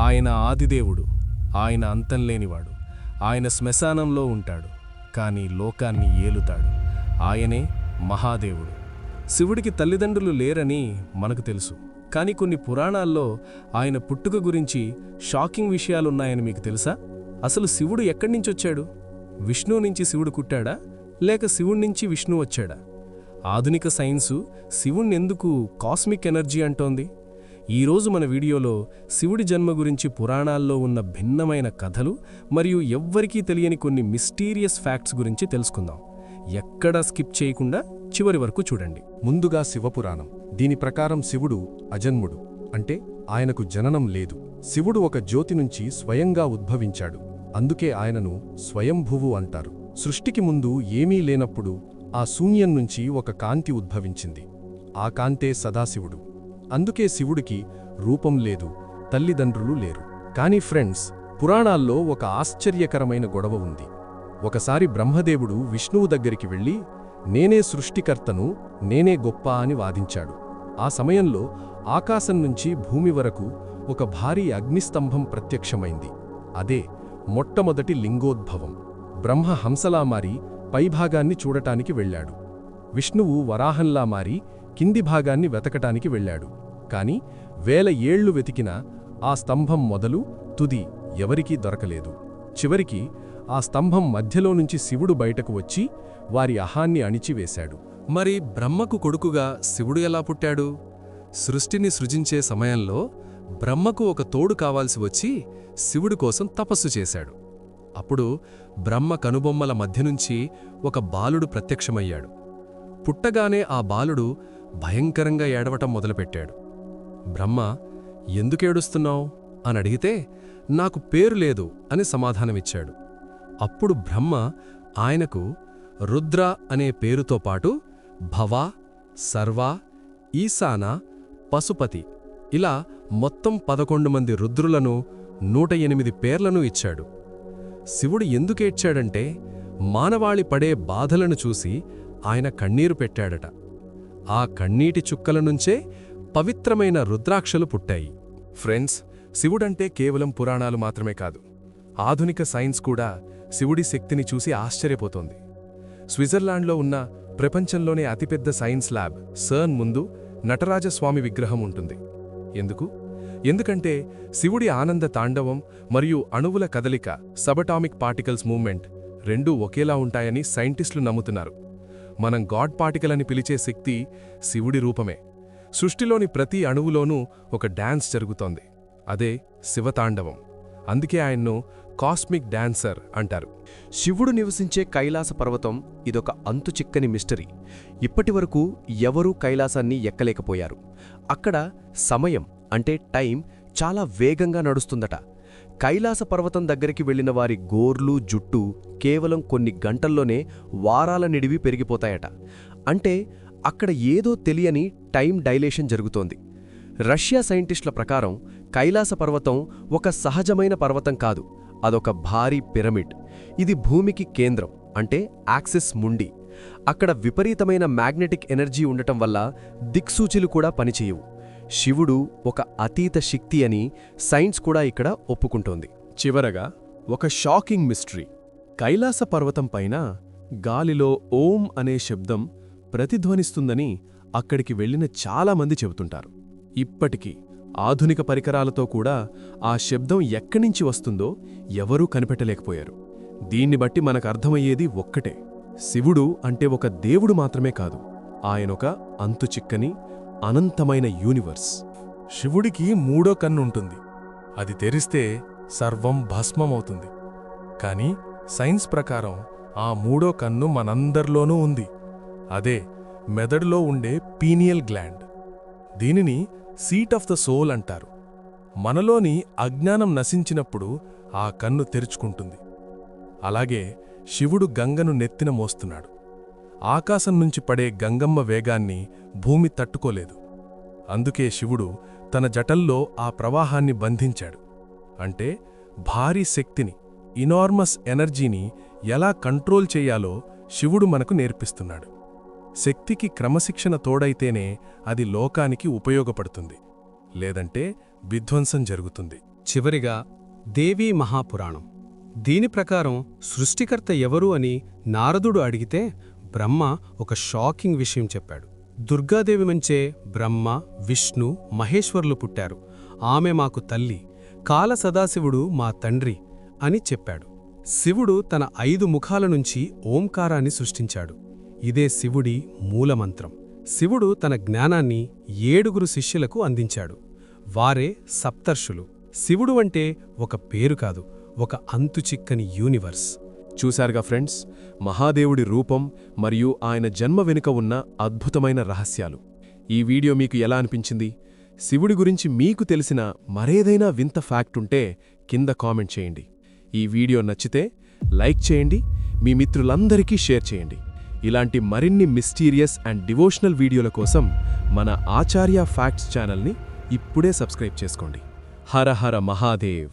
ఆయన ఆదిదేవుడు, ఆయన అంతంలేనివాడు. ఆయన శ్మశానంలో ఉంటాడు, కానీ లోకాన్ని ఏలుతాడు. ఆయనే మహాదేవుడు. శివుడికి తల్లిదండ్రులు లేరని మనకు తెలుసు, కానీ కొన్ని పురాణాల్లో ఆయన పుట్టుక గురించి షాకింగ్ విషయాలున్నాయని మీకు తెలుసా? అసలు శివుడు ఎక్కడ్నించొచ్చాడు? విష్ణువు నుంచి శివుడు కుట్టాడా, లేక శివుడి నుంచి విష్ణువు వచ్చాడా? ఆధునిక సైన్సు శివుణ్ణెందుకు కాస్మిక్ ఎనర్జీ అంటోంది? ఈరోజు మన వీడియోలో శివుడి జన్మ గురించి పురాణాల్లో ఉన్న భిన్నమైన కథలు మరియు ఎవ్వరికీ తెలియని కొన్ని మిస్టీరియస్ ఫ్యాక్ట్స్ గురించి తెలుసుకుందాం. ఎక్కడా స్కిప్ చేయకుండా చివరి వరకు చూడండి. ముందుగా శివపురాణం. దీని ప్రకారం శివుడు అజన్ముడు, అంటే ఆయనకు జననం లేదు. శివుడు ఒక జ్యోతి నుంచి స్వయంగా ఉద్భవించాడు. అందుకే ఆయనను స్వయంభువు అంటారు. సృష్టికి ముందు ఏమీ లేనప్పుడు ఆ శూన్యం నుంచి ఒక కాంతి ఉద్భవించింది. ఆ కాంతే సదాశివుడు. అందుకే శివుడికి రూపం లేదు, తల్లిదండ్రులు లేరు. కానీ ఫ్రెండ్స్, పురాణాల్లో ఒక ఆశ్చర్యకరమైన గొడవ ఉంది. ఒకసారి బ్రహ్మదేవుడు విష్ణువు దగ్గరికి వెళ్ళి, నేనే సృష్టికర్తను, నేనే గొప్ప అని వాదించాడు. ఆ సమయంలో ఆకాశం నుంచి భూమి వరకు ఒక భారీ అగ్నిస్తంభం ప్రత్యక్షమైంది. అదే మొట్టమొదటి లింగోద్భవం. బ్రహ్మ హంసలా మారి పైభాగాన్ని చూడటానికి వెళ్ళాడు. విష్ణువు వరాహంలా మారి కింది భాగాన్ని వెతకటానికి వెళ్ళాడు. కాని వేల ఏళ్లు వెతికినా ఆ స్తంభం మొదలు తుది ఎవరికీ దొరకలేదు. చివరికి ఆ స్తంభం మధ్యలో నుంచి శివుడు బయటకు వచ్చి వారి అహాన్ని అణిచివేశాడు. మరి బ్రహ్మకు కొడుకుగా శివుడు ఎలా పుట్టాడు? సృష్టిని సృజించే సమయంలో బ్రహ్మకు ఒక తోడు కావాల్సి వచ్చి శివుడి కోసం తపస్సు చేశాడు. అప్పుడు బ్రహ్మ కనుబొమ్మల మధ్యనుంచి ఒక బాలుడు ప్రత్యక్షమయ్యాడు. పుట్టగానే ఆ బాలుడు భయంకరంగా ఏడవటం మొదలుపెట్టాడు. బ్రహ్మ, ఎందుకేడుస్తున్నావు అని అడిగితే, నాకు పేరు లేదు అని సమాధానమిచ్చాడు. అప్పుడు బ్రహ్మ ఆయనకు రుద్ర అనే పేరుతో పాటు భవ, సర్వ, ఈశాన, పశుపతి ఇలా మొత్తం 11 మంది రుద్రులను 108 పేర్లను ఇచ్చాడు. శివుడు ఎందుకేడ్చాడంటే, మానవాళి పడే బాధలను చూసి ఆయన కన్నీరు పెట్టాడట. ఆ కన్నీటి చుక్కల నుంచే పవిత్రమైన రుద్రాక్షలు పుట్టాయి. ఫ్రెండ్స్, శివుడంటే కేవలం పురాణాలు మాత్రమే కాదు, ఆధునిక సైన్స్ కూడా శివుడి శక్తిని చూసి ఆశ్చర్యపోతోంది. స్విట్జర్లాండ్లో ఉన్న ప్రపంచంలోనే అతిపెద్ద సైన్స్ ల్యాబ్ సర్న్ ముందు నటరాజస్వామి విగ్రహం ఉంటుంది. ఎందుకంటే శివుడి ఆనంద తాండవం మరియు అణువుల కదలిక, సబటామిక్ పార్టికల్స్ మూవ్మెంట్ రెండూ ఒకేలా ఉంటాయని సైంటిస్టులు నమ్ముతున్నారు. మనం గాడ్ పార్టికల్ అని పిలిచే శక్తి శివుడి రూపమే. సృష్టిలోని ప్రతి అణువులోనూ ఒక డాన్స్ జరుగుతోంది. అదే శివతాండవం. అందుకే ఆయన్ను కాస్మిక్ డాన్సర్ అంటారు. శివుడు నివసించే కైలాస పర్వతం ఇదొక అంతుచిక్కని మిస్టరీ. ఇప్పటివరకు ఎవరూ కైలాసాన్ని ఎక్కలేకపోయారు. అక్కడ సమయం అంటే టైం చాలా వేగంగా నడుస్తుందట. కైలాస పర్వతం దగ్గరికి వెళ్లిన వారి గోర్లు, జుట్టు కేవలం కొన్ని గంటల్లోనే వారాల నిడివి పెరిగిపోతాయట. అంటే అక్కడ ఏదో తెలియని టైం డైలేషన్ జరుగుతోంది. రష్యా సైంటిస్టుల ప్రకారం కైలాస పర్వతం ఒక సహజమైన పర్వతం కాదు, అదొక భారీ పిరమిడ్. ఇది భూమికి కేంద్రం, అంటే యాక్సిస్ ముండి. అక్కడ విపరీతమైన మ్యాగ్నెటిక్ ఎనర్జీ ఉండటం వల్ల దిక్సూచిలు కూడా పనిచేయవు. శివుడు ఒక అతీత శక్తి అని సైన్స్ కూడా ఇక్కడ ఒప్పుకుంటోంది. చివరగా ఒక షాకింగ్ మిస్టరీ. కైలాస పర్వతం పైన గాలిలో ఓం అనే శబ్దం ప్రతిధ్వనిస్తుందని అక్కడికి వెళ్లిన చాలామంది చెబుతుంటారు. ఇప్పటికీ ఆధునిక పరికరాలతో కూడా ఆ శబ్దం ఎక్కడ్నించి వస్తుందో ఎవరూ కనిపెట్టలేకపోయారు. దీన్ని బట్టి మనకర్థమయ్యేది ఒక్కటే: శివుడు అంటే ఒక దేవుడు మాత్రమే కాదు, ఆయనొక అంతుచిక్కని అనంతమైన యూనివర్స్. శివుడికి 3వ కన్నుంటుంది. అది తెరిస్తే సర్వం భస్మమవుతుంది. కాని సైన్స్ ప్రకారం ఆ 3వ కన్ను మనందర్లోనూ ఉంది. అదే మెదడులో ఉండే పీనియల్ గ్లాండ్. దీనిని సీట్ ఆఫ్ ద సోల్ అంటారు. మనలోని అజ్ఞానం నశించినప్పుడు ఆ కన్ను తెరుచుకుంటుంది. అలాగే శివుడు గంగను నెత్తిన మోస్తున్నాడు. ఆకాశం నుంచి పడే గంగమ్మ వేగాన్ని భూమి తట్టుకోలేదు. అందుకే శివుడు తన జటల్లో ఆ ప్రవాహాన్ని బంధించాడు. అంటే భారీ శక్తిని, ఇనార్మస్ ఎనర్జీని ఎలా కంట్రోల్ చెయ్యాలో శివుడు మనకు నేర్పిస్తున్నాడు. శక్తికి క్రమశిక్షణ తోడైతేనే అది లోకానికి ఉపయోగపడుతుంది, లేదంటే విధ్వంసం జరుగుతుంది. చివరిగా దేవీ మహాపురాణం. దీని ప్రకారం సృష్టికర్త ఎవరు అని నారదుడు అడిగితే బ్రహ్మ ఒక షాకింగ్ విషయం చెప్పాడు. దుర్గాదేవి నుంచే బ్రహ్మ, విష్ణు, మహేశ్వరులు పుట్టారు. ఆమె మాకు తల్లి, కాల సదాశివుడు మా తండ్రి అని చెప్పాడు. శివుడు తన 5 ముఖాల నుంచి ఓంకారాన్ని సృష్టించాడు. ఇదే శివుడి మూలమంత్రం. శివుడు తన జ్ఞానాన్ని 7 శిష్యులకు అందించాడు. వారే సప్తర్షులు. శివుడు అంటే ఒక పేరు కాదు, ఒక అంతుచిక్కని యూనివర్స్. చూశారుగా ఫ్రెండ్స్, మహాదేవుడి రూపం మరియు ఆయన జన్మ వెనుక ఉన్న అద్భుతమైన రహస్యాలు. ఈ వీడియో మీకు ఎలా అనిపించింది? శివుడి గురించి మీకు తెలిసిన మరేదైనా వింత ఫ్యాక్ట్ ఉంటే కింద కామెంట్ చేయండి. ఈ వీడియో నచ్చితే లైక్ చేయండి, మీ మిత్రులందరికీ షేర్ చేయండి. ఇలాంటి మరిన్ని మిస్టీరియస్ అండ్ డివోషనల్ వీడియోల కోసం మన ఆచార్య ఫ్యాక్ట్స్ ఛానల్ని ఇప్పుడే సబ్స్క్రైబ్ చేసుకోండి. హర హర మహాదేవ్.